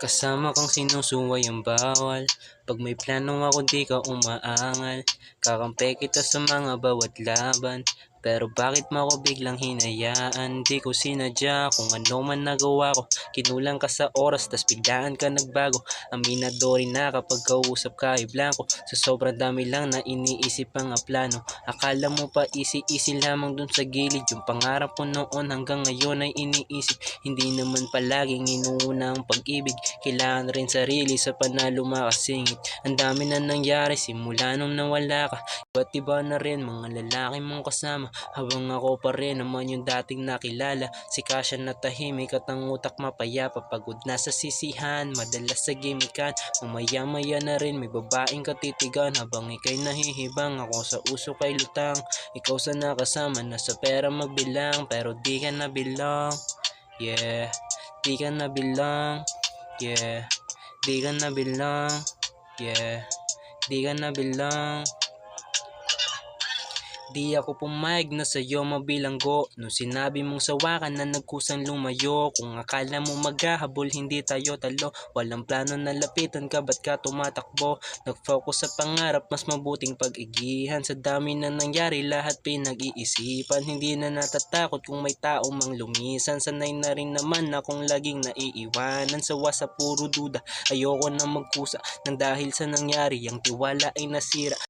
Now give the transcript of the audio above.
Kasama kang sinusuway ang bawal. Pag may plano ako di ka umaangal. Kakampi kita sa mga bawat laban. Pero bakit mo ako biglang hinayaan? Di ko sinadya kung ano man nagawa ko. Kinulang ka sa oras tas biglaan ka nagbago. Aminadori na kapag kausap ka ay blanco. Sa sobrang dami lang na iniisip ang plano. Akala mo pa easy lamang dun sa gilid. Yung pangarap ko noon hanggang ngayon ay iniisip. Hindi naman palaging inuuna ang pag-ibig. Kailangan rin sarili sa panalo makasingit. Ang dami na nangyari simula nung nawala ka. Iba't iba na rin mga lalaki mong kasama. Habang ako pa rin naman yung dating nakilala. Si Kasya na tahimik at ang utak mapayapa. Pagod na sa sisihan, madalas sa gimikan. Mamaya-maya na rin may babaeng katitigan. Habang ikay nahihibang, ako sa uso kay lutang. Ikaw sa nakasama na sa pera magbilang. Pero di ka nabilang. Yeah, di ka nabilang. Yeah, di ka nabilang. Yeah, di ka nabilang. Di ako pumayag na sa'yo mabilanggo. Nung sinabi mong sawa ka na nagkusang lumayo. Kung akala mo maghahabol hindi tayo talo. Walang plano na lapitan ka ba't ka tumatakbo. Nag-focus sa pangarap mas mabuting pag-igihan. Sa dami na nangyari lahat pinag-iisipan. Hindi na natatakot kung may tao mang lumisan. Sanay na rin naman akong laging naiiwanan. Sawa sa puro duda ayoko na magkusa. Nang dahil sa nangyari ang tiwala ay nasira.